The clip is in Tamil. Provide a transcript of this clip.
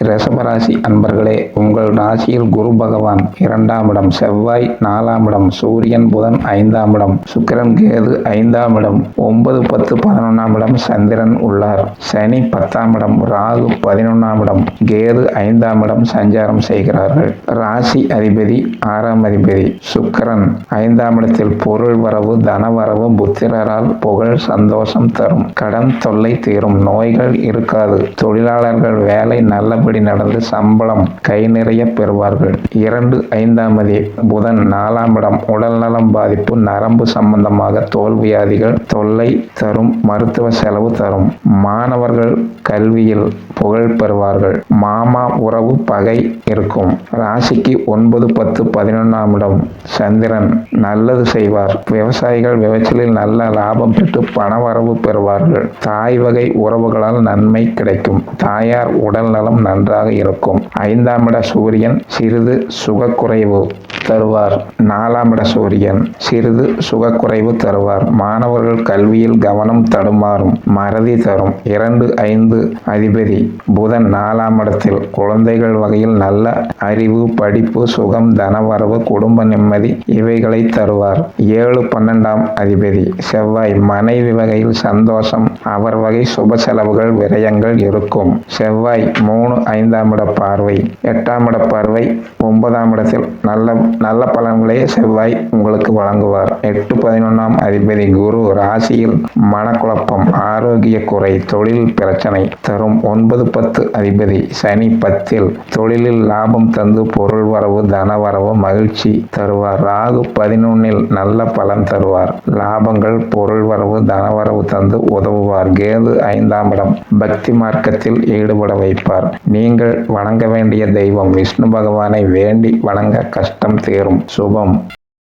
ரிஷபராசி அன்பர்களே, உங்கள் ராசியில் குரு பகவான் 2ஆம் இடம், செவ்வாய் 4ஆம் இடம், சூரியன் புதன் 5ஆம் இடம், சுக்கிரன் கேது 5ஆம் இடம், 9, 10, 11ஆம் இடம் சந்திரன் உள்ளார். சனி 10ஆம் இடம், ராகு 11ஆம் இடம், கேது 5ஆம் இடம் சஞ்சாரம் செய்கிறார்கள். ராசி அதிபதி 6ஆம் அதிபதி சுக்கிரன் 5ஆம் இடத்தில் பொருள் வரவு, தன வரவு, புத்திரரால் புகழ் சந்தோஷம் தரும். கடன் தொல்லை தீரும். நோய்கள் இருக்காது. தொழிலாளர்கள் வேலை நல்லபடி நடந்து சம்பளம் கை நிறைய பெறுவார்கள். 2, 5ஆம் அதிபதி புதன் 4ஆம் இடம், உடல் நலம் பாதிப்பு, நரம்பு சம்பந்தமாக தோல்வியாதிகள் தொல்லை தரும். மருத்துவ செலவு தரும். மாணவர்கள் கல்வியில் புகழ் பெறுவார்கள். மாமா உறவு பகை இருக்கும். ராசிக்கு 9, 10, 11ஆம் இடம் சந்திரன் நல்லது செய்வார். விவசாயிகள் விளைச்சலில் நல்ல லாபம் பெற்று பணவரவு பெறுவார்கள். தாய் வகை உறவுகளால் நன்மை கிடைக்கும். தாயார் உடல் நலம் நன்றாக இருக்கும். 5ஆம் இட சூரியன் சிறிது சுகக்குறைவு தருவார். 4ஆம் இட சூரியன் சிறிது சுகக்குறைவு தருவார். மாணவர்கள் கல்வியில் கவனம் தடுமாறும். மறதி தரும். 2, 5 அதிபதி புதன் 4ஆம் இடத்தில் குழந்தைகள் வகையில் நல்ல அறிவு, படிப்பு, சுகம், தனவரவு, குடும்ப நிம்மதி இவைகளை தருவார். 7, 12ஆம் அதிபதி செவ்வாய் மனைவி வகையில் சந்தோஷம், அவர் வகை சுப செலவுகள், விரயங்கள் இருக்கும். செவ்வாய் 3, 5ஆம் இட பார்வை, 8ஆம் இட பார்வை, 9ஆம் இடத்தில் நல்ல பலன்களை செவ்வாய் உங்களுக்கு வழங்குவார். 8, 11ஆம் அதிபதி குரு ராசியில் மனக்குழப்பம், ஆரோக்கிய குறை, தொழில் பிரச்சனை தரும். 9, 10 அதிபதி சனி 10இல் தொழிலில் லாபம் தந்து பொருள் வரவு, தன வரவு, மகிழ்ச்சி தருவார். ராகு 11இல் நல்ல பலன் தருவார். லாபங்கள், பொருள் வரவு, தனவரவு தந்து உதவுவார். கேது 5ஆம் இடம் பக்தி மார்க்கத்தில் ஈடுபட வைப்பார். நீங்கள் வணங்க வேண்டிய தெய்வம் விஷ்ணு பகவானை வேண்டி வணங்க கஷ்டம் தீரும். சுபம்.